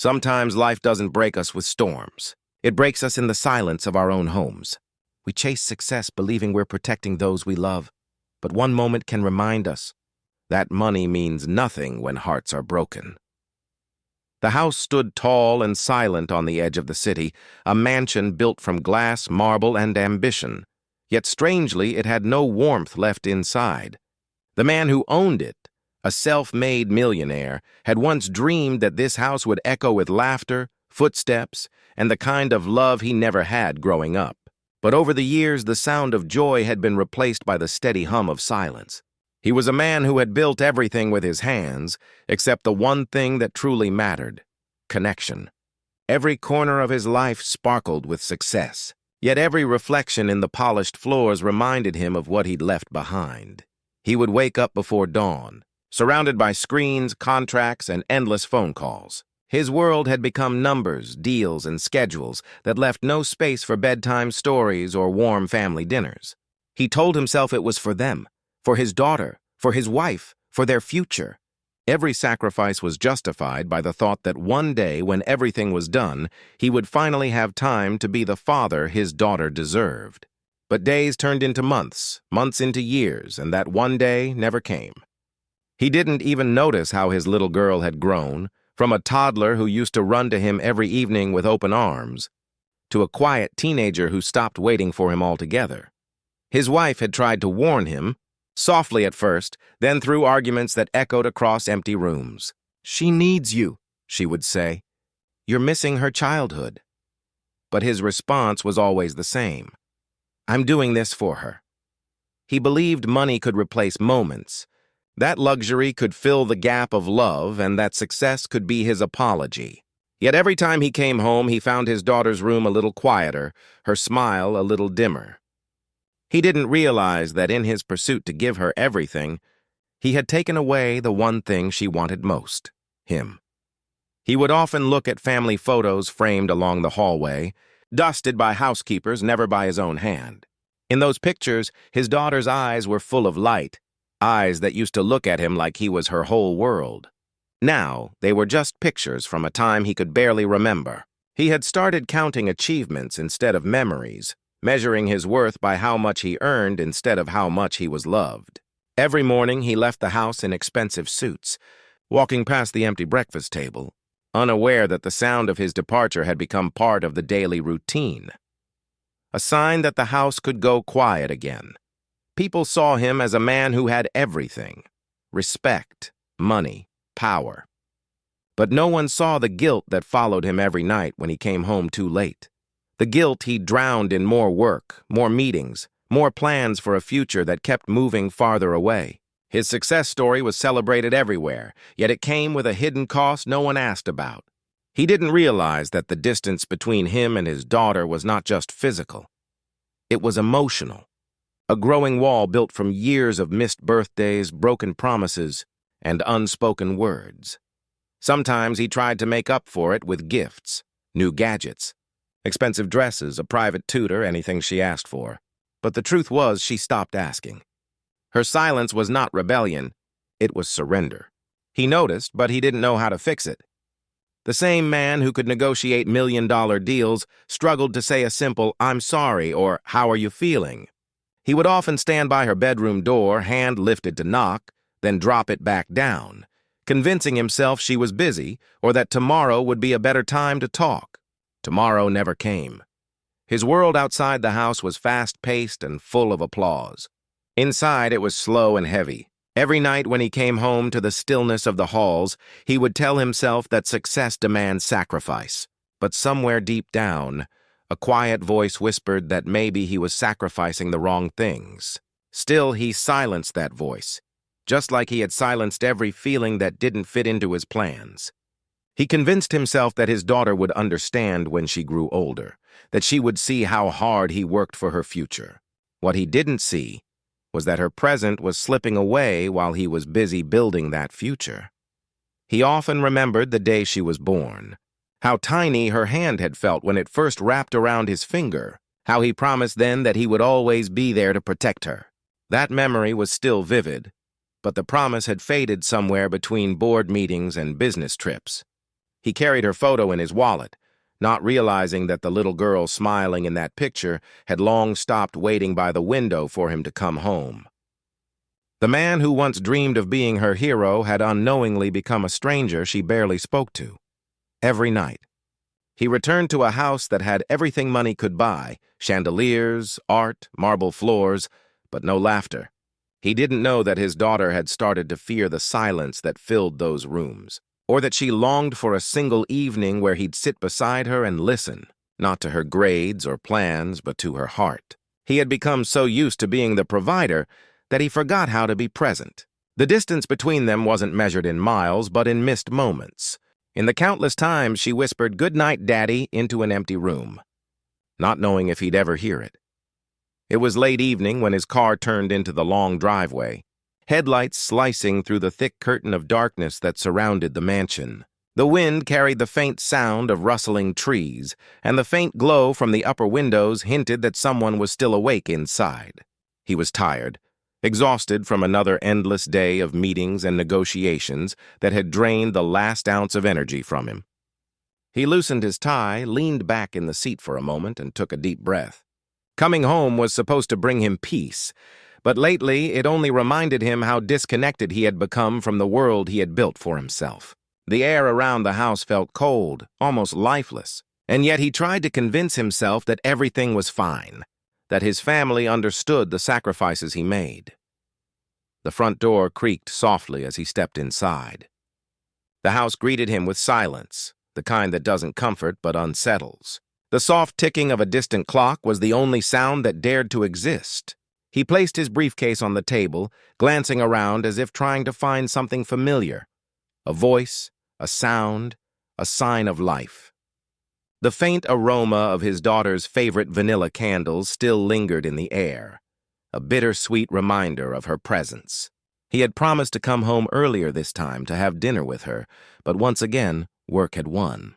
Sometimes life doesn't break us with storms. It breaks us in the silence of our own homes. We chase success believing we're protecting those we love, but one moment can remind us that money means nothing when hearts are broken. The house stood tall and silent on the edge of the city, a mansion built from glass, marble, and ambition. Yet strangely, it had no warmth left inside. The man who owned it, a self-made millionaire, had once dreamed that this house would echo with laughter, footsteps, and the kind of love he never had growing up. But over the years, the sound of joy had been replaced by the steady hum of silence. He was a man who had built everything with his hands, except the one thing that truly mattered: connection. Every corner of his life sparkled with success, yet every reflection in the polished floors reminded him of what he'd left behind. He would wake up before dawn, surrounded by screens, contracts, and endless phone calls. His world had become numbers, deals, and schedules that left no space for bedtime stories or warm family dinners. He told himself it was for them, for his daughter, for his wife, for their future. Every sacrifice was justified by the thought that one day, when everything was done, he would finally have time to be the father his daughter deserved. But days turned into months, months into years, and that one day never came. He didn't even notice how his little girl had grown, from a toddler who used to run to him every evening with open arms, to a quiet teenager who stopped waiting for him altogether. His wife had tried to warn him, softly at first, then through arguments that echoed across empty rooms. "She needs you," she would say. "You're missing her childhood." But his response was always the same: "I'm doing this for her." He believed money could replace moments, that luxury could fill the gap of love, and that success could be his apology. Yet every time he came home, he found his daughter's room a little quieter, her smile a little dimmer. He didn't realize that in his pursuit to give her everything, he had taken away the one thing she wanted most: him. He would often look at family photos framed along the hallway, dusted by housekeepers, never by his own hand. In those pictures, his daughter's eyes were full of light, eyes that used to look at him like he was her whole world. Now, they were just pictures from a time he could barely remember. He had started counting achievements instead of memories, measuring his worth by how much he earned instead of how much he was loved. Every morning, he left the house in expensive suits, walking past the empty breakfast table, unaware that the sound of his departure had become part of the daily routine. A sign that the house could go quiet again. People saw him as a man who had everything: respect, money, power. But no one saw the guilt that followed him every night when he came home too late. The guilt he drowned in more work, more meetings, more plans for a future that kept moving farther away. His success story was celebrated everywhere, yet it came with a hidden cost no one asked about. He didn't realize that the distance between him and his daughter was not just physical. It was emotional. A growing wall built from years of missed birthdays, broken promises, and unspoken words. Sometimes he tried to make up for it with gifts, new gadgets, expensive dresses, a private tutor, anything she asked for. But the truth was, she stopped asking. Her silence was not rebellion, it was surrender. He noticed, but he didn't know how to fix it. The same man who could negotiate million-dollar deals struggled to say a simple "I'm sorry" or "How are you feeling?" He would often stand by her bedroom door, hand lifted to knock, then drop it back down, convincing himself she was busy or that tomorrow would be a better time to talk. Tomorrow never came. His world outside the house was fast-paced and full of applause. Inside, it was slow and heavy. Every night when he came home to the stillness of the halls, he would tell himself that success demands sacrifice. But somewhere deep down, a quiet voice whispered that maybe he was sacrificing the wrong things. Still, he silenced that voice, just like he had silenced every feeling that didn't fit into his plans. He convinced himself that his daughter would understand when she grew older, that she would see how hard he worked for her future. What he didn't see was that her present was slipping away while he was busy building that future. He often remembered the day she was born, how tiny her hand had felt when it first wrapped around his finger, how he promised then that he would always be there to protect her. That memory was still vivid, but the promise had faded somewhere between board meetings and business trips. He carried her photo in his wallet, not realizing that the little girl smiling in that picture had long stopped waiting by the window for him to come home. The man who once dreamed of being her hero had unknowingly become a stranger she barely spoke to. Every night, he returned to a house that had everything money could buy: chandeliers, art, marble floors, but no laughter. He didn't know that his daughter had started to fear the silence that filled those rooms, or that she longed for a single evening where he'd sit beside her and listen, not to her grades or plans, but to her heart. He had become so used to being the provider that he forgot how to be present. The distance between them wasn't measured in miles, but in missed moments. In the countless times she whispered, "Good night, Daddy," into an empty room, not knowing if he'd ever hear it. It was late evening when his car turned into the long driveway, headlights slicing through the thick curtain of darkness that surrounded the mansion. The wind carried the faint sound of rustling trees, and the faint glow from the upper windows hinted that someone was still awake inside. He was tired, exhausted from another endless day of meetings and negotiations that had drained the last ounce of energy from him. He loosened his tie, leaned back in the seat for a moment, and took a deep breath. Coming home was supposed to bring him peace, but lately it only reminded him how disconnected he had become from the world he had built for himself. The air around the house felt cold, almost lifeless, and yet he tried to convince himself that everything was fine, that his family understood the sacrifices he made. The front door creaked softly as he stepped inside. The house greeted him with silence, the kind that doesn't comfort but unsettles. The soft ticking of a distant clock was the only sound that dared to exist. He placed his briefcase on the table, glancing around as if trying to find something familiar. A voice, a sound, a sign of life. The faint aroma of his daughter's favorite vanilla candles still lingered in the air, a bittersweet reminder of her presence. He had promised to come home earlier this time to have dinner with her, but once again, work had won.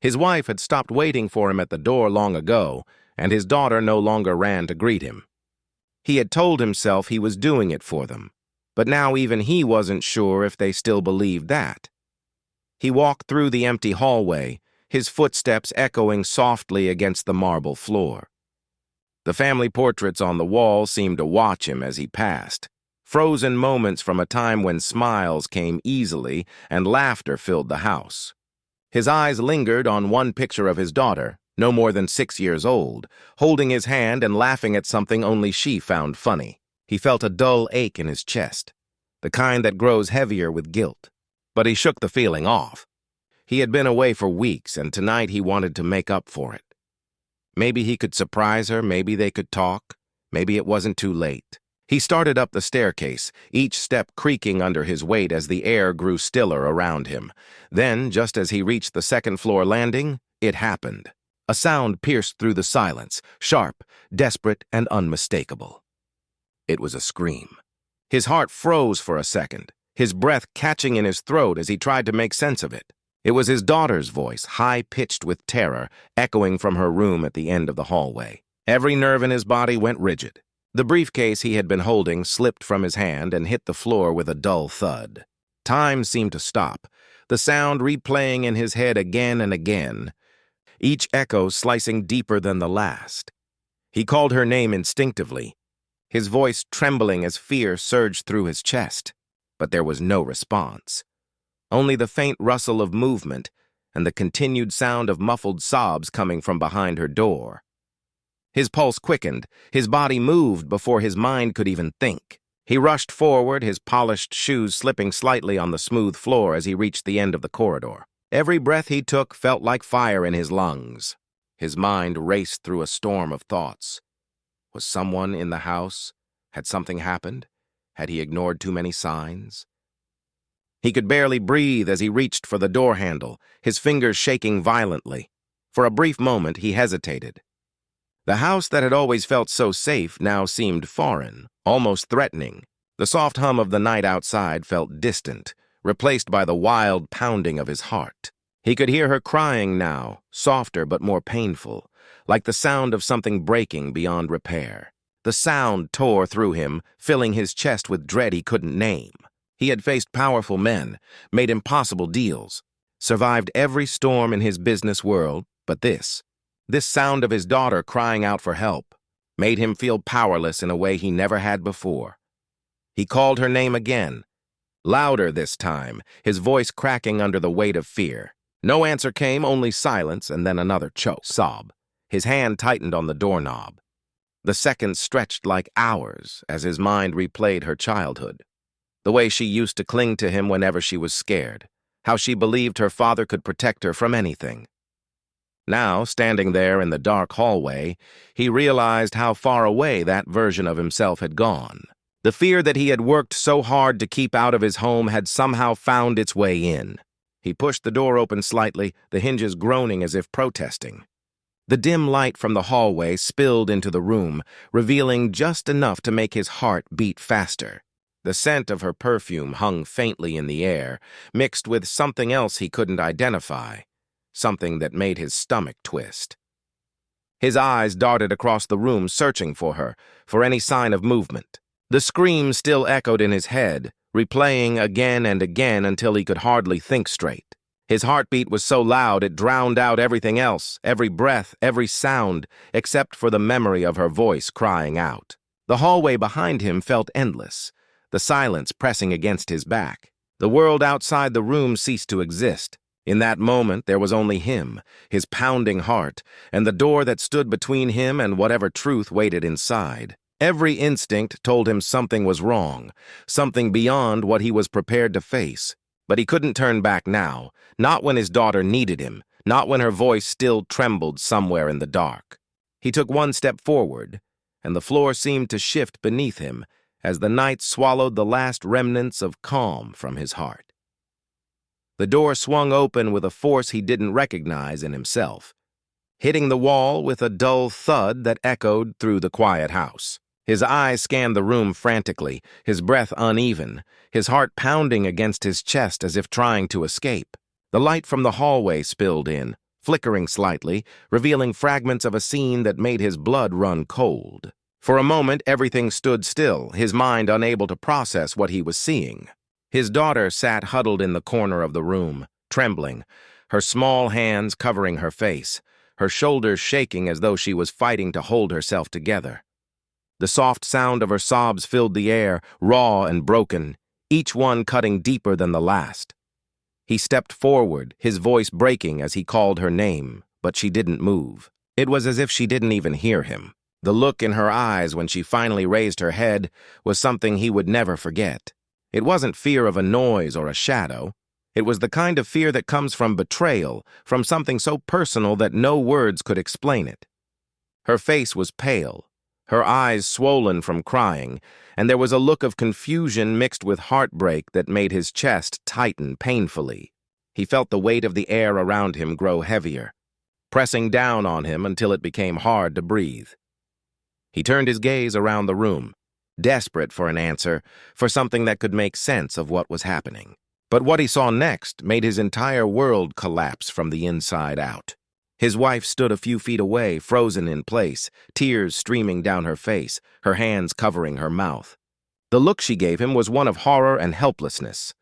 His wife had stopped waiting for him at the door long ago, and his daughter no longer ran to greet him. He had told himself he was doing it for them, but now even he wasn't sure if they still believed that. He walked through the empty hallway, his footsteps echoing softly against the marble floor. The family portraits on the wall seemed to watch him as he passed, frozen moments from a time when smiles came easily and laughter filled the house. His eyes lingered on one picture of his daughter, no more than 6 years old, holding his hand and laughing at something only she found funny. He felt a dull ache in his chest, the kind that grows heavier with guilt. But he shook the feeling off. He had been away for weeks, and tonight he wanted to make up for it. Maybe he could surprise her, maybe they could talk, maybe it wasn't too late. He started up the staircase, each step creaking under his weight as the air grew stiller around him. Then, just as he reached the second-floor landing, it happened. A sound pierced through the silence, sharp, desperate, and unmistakable. It was a scream. His heart froze for a second, his breath catching in his throat as he tried to make sense of it. It was his daughter's voice, high-pitched with terror, echoing from her room at the end of the hallway. Every nerve in his body went rigid. The briefcase he had been holding slipped from his hand and hit the floor with a dull thud. Time seemed to stop, the sound replaying in his head again and again, each echo slicing deeper than the last. He called her name instinctively, his voice trembling as fear surged through his chest. But there was no response. Only the faint rustle of movement and the continued sound of muffled sobs coming from behind her door. His pulse quickened, his body moved before his mind could even think. He rushed forward, his polished shoes slipping slightly on the smooth floor as he reached the end of the corridor. Every breath he took felt like fire in his lungs. His mind raced through a storm of thoughts. Was someone in the house? Had something happened? Had he ignored too many signs? He could barely breathe as he reached for the door handle, his fingers shaking violently. For a brief moment, he hesitated. The house that had always felt so safe now seemed foreign, almost threatening. The soft hum of the night outside felt distant, replaced by the wild pounding of his heart. He could hear her crying now, softer but more painful, like the sound of something breaking beyond repair. The sound tore through him, filling his chest with dread he couldn't name. He had faced powerful men, made impossible deals, survived every storm in his business world, but this sound of his daughter crying out for help, made him feel powerless in a way he never had before. He called her name again, louder this time, his voice cracking under the weight of fear. No answer came, only silence and then another sob. His hand tightened on the doorknob. The seconds stretched like hours as his mind replayed her childhood. The way she used to cling to him whenever she was scared. How she believed her father could protect her from anything. Now, standing there in the dark hallway, he realized how far away that version of himself had gone. The fear that he had worked so hard to keep out of his home had somehow found its way in. He pushed the door open slightly, the hinges groaning as if protesting. The dim light from the hallway spilled into the room, revealing just enough to make his heart beat faster. The scent of her perfume hung faintly in the air, mixed with something else he couldn't identify, something that made his stomach twist. His eyes darted across the room, searching for her, for any sign of movement. The scream still echoed in his head, replaying again and again until he could hardly think straight. His heartbeat was so loud it drowned out everything else, every breath, every sound, except for the memory of her voice crying out. The hallway behind him felt endless, the silence pressing against his back. The world outside the room ceased to exist. In that moment, there was only him, his pounding heart, and the door that stood between him and whatever truth waited inside. Every instinct told him something was wrong, something beyond what he was prepared to face. But he couldn't turn back now, not when his daughter needed him, not when her voice still trembled somewhere in the dark. He took one step forward, and the floor seemed to shift beneath him as the night swallowed the last remnants of calm from his heart. The door swung open with a force he didn't recognize in himself, hitting the wall with a dull thud that echoed through the quiet house. His eyes scanned the room frantically, his breath uneven, his heart pounding against his chest as if trying to escape. The light from the hallway spilled in, flickering slightly, revealing fragments of a scene that made his blood run cold. For a moment, everything stood still, his mind unable to process what he was seeing. His daughter sat huddled in the corner of the room, trembling, her small hands covering her face, her shoulders shaking as though she was fighting to hold herself together. The soft sound of her sobs filled the air, raw and broken, each one cutting deeper than the last. He stepped forward, his voice breaking as he called her name, but she didn't move. It was as if she didn't even hear him. The look in her eyes when she finally raised her head was something he would never forget. It wasn't fear of a noise or a shadow. It was the kind of fear that comes from betrayal, from something so personal that no words could explain it. Her face was pale, her eyes swollen from crying, and there was a look of confusion mixed with heartbreak that made his chest tighten painfully. He felt the weight of the air around him grow heavier, pressing down on him until it became hard to breathe. He turned his gaze around the room, desperate for an answer, for something that could make sense of what was happening. But what he saw next made his entire world collapse from the inside out. His wife stood a few feet away, frozen in place, tears streaming down her face, her hands covering her mouth. The look she gave him was one of horror and helplessness,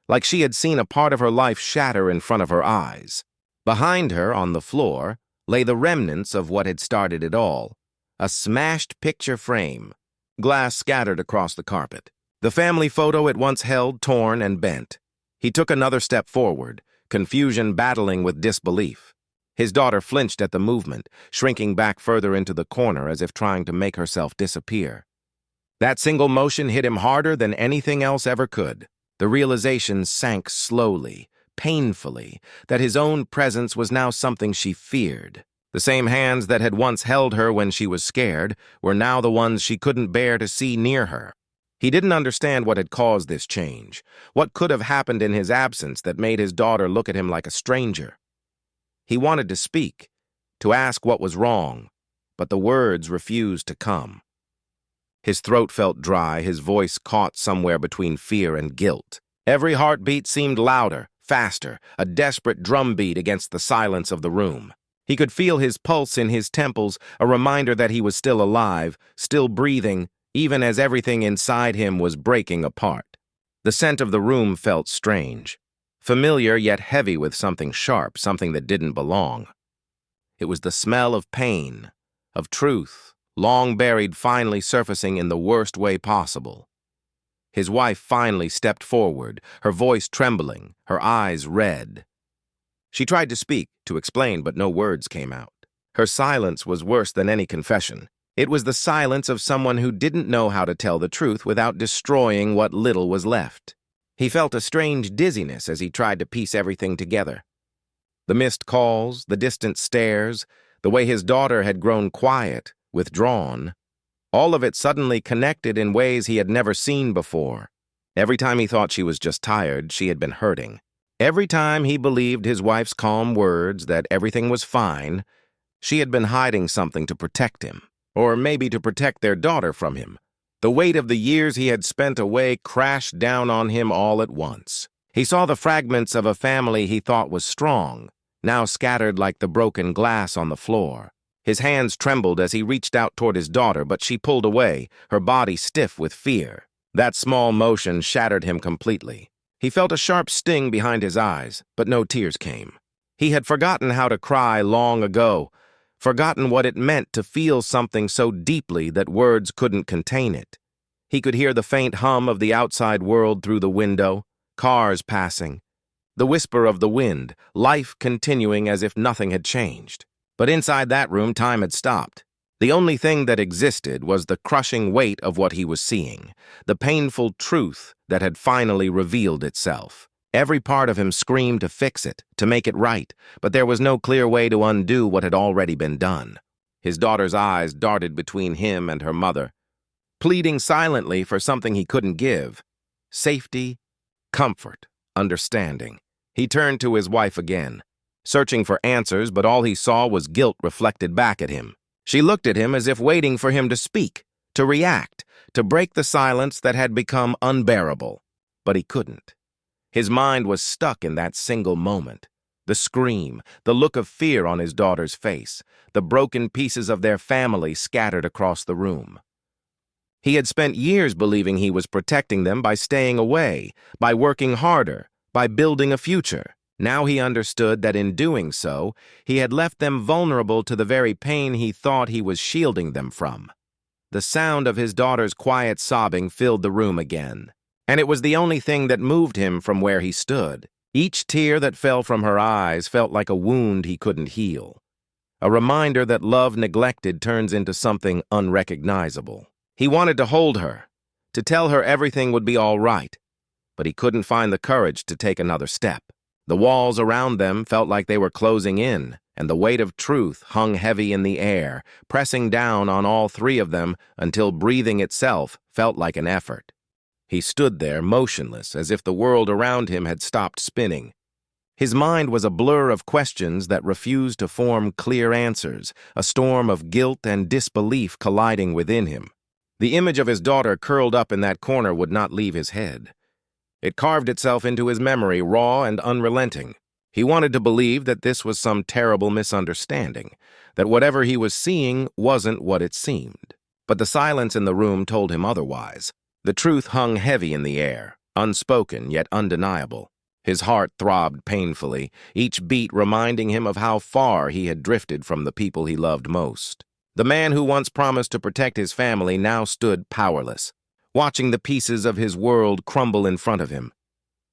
like she had seen a part of her life shatter in front of her eyes. Behind her, on the floor, lay the remnants of what had started it all, a smashed picture frame, glass scattered across the carpet. The family photo it once held torn and bent. He took another step forward, confusion battling with disbelief. His daughter flinched at the movement, shrinking back further into the corner as if trying to make herself disappear. That single motion hit him harder than anything else ever could. The realization sank slowly, painfully, that his own presence was now something she feared. The same hands that had once held her when she was scared were now the ones she couldn't bear to see near her. He didn't understand what had caused this change, what could have happened in his absence that made his daughter look at him like a stranger. He wanted to speak, to ask what was wrong, but the words refused to come. His throat felt dry, his voice caught somewhere between fear and guilt. Every heartbeat seemed louder, faster, a desperate drumbeat against the silence of the room. He could feel his pulse in his temples, a reminder that he was still alive, still breathing, even as everything inside him was breaking apart. The scent of the room felt strange. familiar yet heavy with something sharp, something that didn't belong. It was the smell of pain, of truth, long buried, finally surfacing in the worst way possible. His wife finally stepped forward, her voice trembling, her eyes red. She tried to speak, to explain, but no words came out. Her silence was worse than any confession. It was the silence of someone who didn't know how to tell the truth without destroying what little was left. He felt a strange dizziness as he tried to piece everything together. The missed calls, the distant stares, the way his daughter had grown quiet, withdrawn, all of it suddenly connected in ways he had never seen before. Every time he thought she was just tired, she had been hurting. Every time he believed his wife's calm words that everything was fine, she had been hiding something to protect him, or maybe to protect their daughter from him. The weight of the years he had spent away crashed down on him all at once. He saw the fragments of a family he thought was strong, now scattered like the broken glass on the floor. His hands trembled as he reached out toward his daughter, but she pulled away, her body stiff with fear. That small motion shattered him completely. He felt a sharp sting behind his eyes, but no tears came. He had forgotten how to cry long ago, forgotten what it meant to feel something so deeply that words couldn't contain it. He could hear the faint hum of the outside world through the window, cars passing, the whisper of the wind, life continuing as if nothing had changed. But inside that room, time had stopped. The only thing that existed was the crushing weight of what he was seeing, the painful truth that had finally revealed itself. Every part of him screamed to fix it, to make it right, but there was no clear way to undo what had already been done. His daughter's eyes darted between him and her mother, pleading silently for something he couldn't give: safety, comfort, understanding. He turned to his wife again, searching for answers, but all he saw was guilt reflected back at him. She looked at him as if waiting for him to speak, to react, to break the silence that had become unbearable. But he couldn't. His mind was stuck in that single moment. The scream, the look of fear on his daughter's face, the broken pieces of their family scattered across the room. He had spent years believing he was protecting them by staying away, by working harder, by building a future. Now he understood that in doing so, he had left them vulnerable to the very pain he thought he was shielding them from. The sound of his daughter's quiet sobbing filled the room again, and it was the only thing that moved him from where he stood. Each tear that fell from her eyes felt like a wound he couldn't heal, a reminder that love neglected turns into something unrecognizable. He wanted to hold her, to tell her everything would be all right, but he couldn't find the courage to take another step. The walls around them felt like they were closing in, and the weight of truth hung heavy in the air, pressing down on all three of them until breathing itself felt like an effort. He stood there motionless, as if the world around him had stopped spinning. His mind was a blur of questions that refused to form clear answers, a storm of guilt and disbelief colliding within him. The image of his daughter curled up in that corner would not leave his head. It carved itself into his memory, raw and unrelenting. He wanted to believe that this was some terrible misunderstanding, that whatever he was seeing wasn't what it seemed. But the silence in the room told him otherwise. The truth hung heavy in the air, unspoken yet undeniable. His heart throbbed painfully, each beat reminding him of how far he had drifted from the people he loved most. The man who once promised to protect his family now stood powerless, watching the pieces of his world crumble in front of him.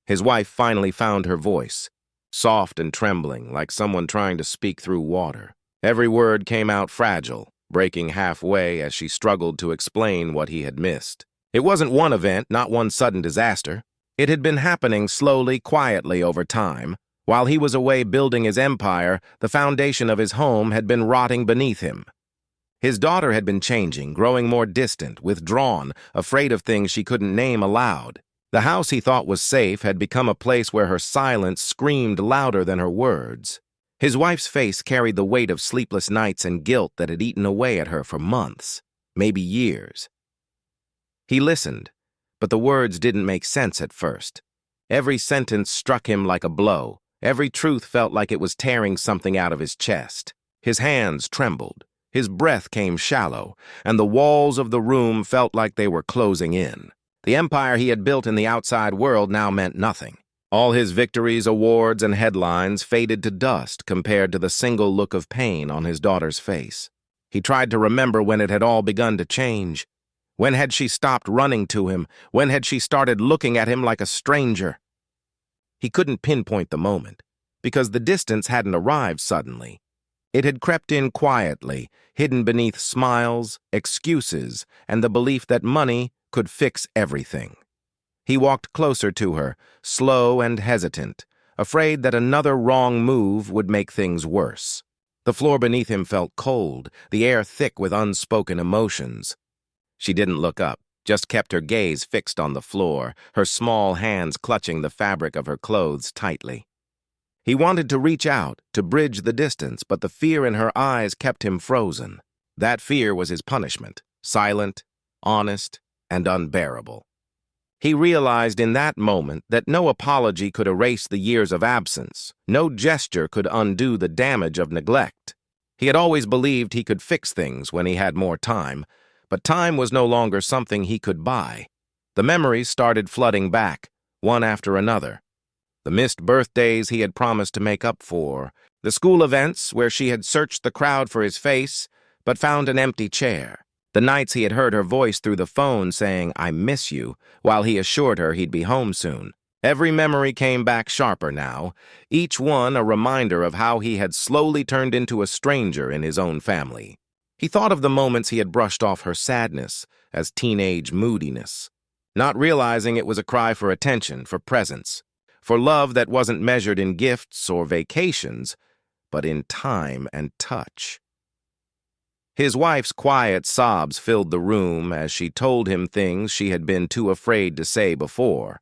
His wife finally found her voice, soft and trembling, like someone trying to speak through water. Every word came out fragile, breaking halfway as she struggled to explain what he had missed. It wasn't one event, not one sudden disaster. It had been happening slowly, quietly over time. While he was away building his empire, the foundation of his home had been rotting beneath him. His daughter had been changing, growing more distant, withdrawn, afraid of things she couldn't name aloud. The house he thought was safe had become a place where her silence screamed louder than her words. His wife's face carried the weight of sleepless nights and guilt that had eaten away at her for months, maybe years. He listened, but the words didn't make sense at first. Every sentence struck him like a blow. Every truth felt like it was tearing something out of his chest. His hands trembled. His breath came shallow, and the walls of the room felt like they were closing in. The empire he had built in the outside world now meant nothing. All his victories, awards, and headlines faded to dust compared to the single look of pain on his daughter's face. He tried to remember when it had all begun to change. When had she stopped running to him? When had she started looking at him like a stranger? He couldn't pinpoint the moment, because the distance hadn't arrived suddenly. It had crept in quietly, hidden beneath smiles, excuses, and the belief that money could fix everything. He walked closer to her, slow and hesitant, afraid that another wrong move would make things worse. The floor beneath him felt cold, the air thick with unspoken emotions. She didn't look up, just kept her gaze fixed on the floor, her small hands clutching the fabric of her clothes tightly. He wanted to reach out, to bridge the distance, but the fear in her eyes kept him frozen. That fear was his punishment, silent, honest, and unbearable. He realized in that moment that no apology could erase the years of absence, no gesture could undo the damage of neglect. He had always believed he could fix things when he had more time, but time was no longer something he could buy. The memories started flooding back, one after another. The missed birthdays he had promised to make up for, the school events where she had searched the crowd for his face, but found an empty chair. The nights he had heard her voice through the phone saying, "I miss you," while he assured her he'd be home soon. Every memory came back sharper now, each one a reminder of how he had slowly turned into a stranger in his own family. He thought of the moments he had brushed off her sadness as teenage moodiness, not realizing it was a cry for attention, for presence, for love that wasn't measured in gifts or vacations, but in time and touch. His wife's quiet sobs filled the room as she told him things she had been too afraid to say before.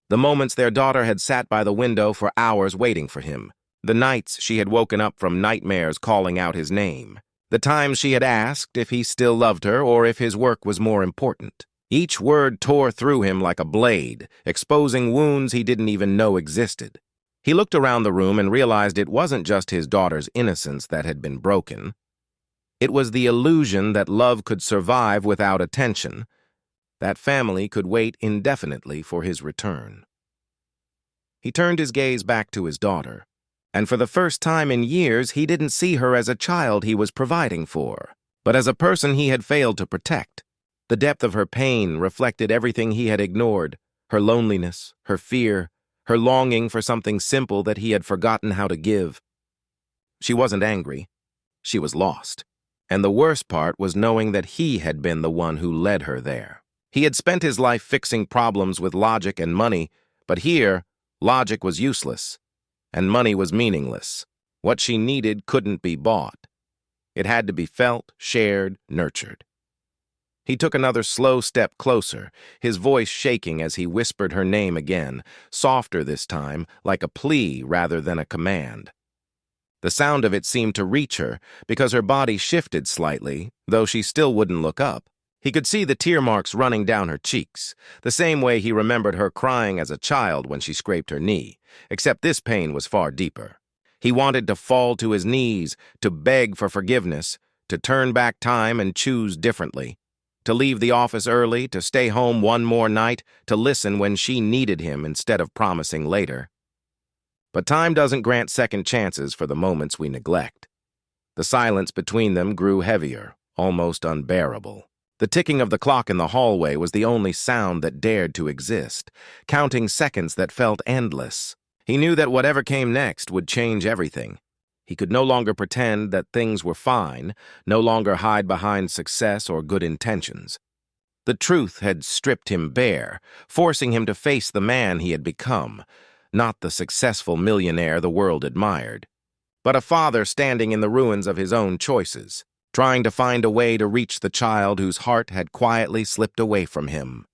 The moments their daughter had sat by the window for hours waiting for him. The nights she had woken up from nightmares calling out his name. The times she had asked if he still loved her or if his work was more important. Each word tore through him like a blade, exposing wounds he didn't even know existed. He looked around the room and realized it wasn't just his daughter's innocence that had been broken. It was the illusion that love could survive without attention, that family could wait indefinitely for his return. He turned his gaze back to his daughter, and for the first time in years he didn't see her as a child he was providing for, but as a person he had failed to protect. The depth of her pain reflected everything he had ignored, her loneliness, her fear, her longing for something simple that he had forgotten how to give. She wasn't angry. She was lost. And the worst part was knowing that he had been the one who led her there. He had spent his life fixing problems with logic and money, but here, logic was useless, and money was meaningless. What she needed couldn't be bought. It had to be felt, shared, nurtured. He took another slow step closer, his voice shaking as he whispered her name again, softer this time, like a plea rather than a command. The sound of it seemed to reach her because her body shifted slightly, though she still wouldn't look up. He could see the tear marks running down her cheeks, the same way he remembered her crying as a child when she scraped her knee, except this pain was far deeper. He wanted to fall to his knees, to beg for forgiveness, to turn back time and choose differently, to leave the office early, to stay home one more night, to listen when she needed him instead of promising later. But time doesn't grant second chances for the moments we neglect. The silence between them grew heavier, almost unbearable. The ticking of the clock in the hallway was the only sound that dared to exist, counting seconds that felt endless. He knew that whatever came next would change everything. He could no longer pretend that things were fine, no longer hide behind success or good intentions. The truth had stripped him bare, forcing him to face the man he had become, not the successful millionaire the world admired, but a father standing in the ruins of his own choices, trying to find a way to reach the child whose heart had quietly slipped away from him.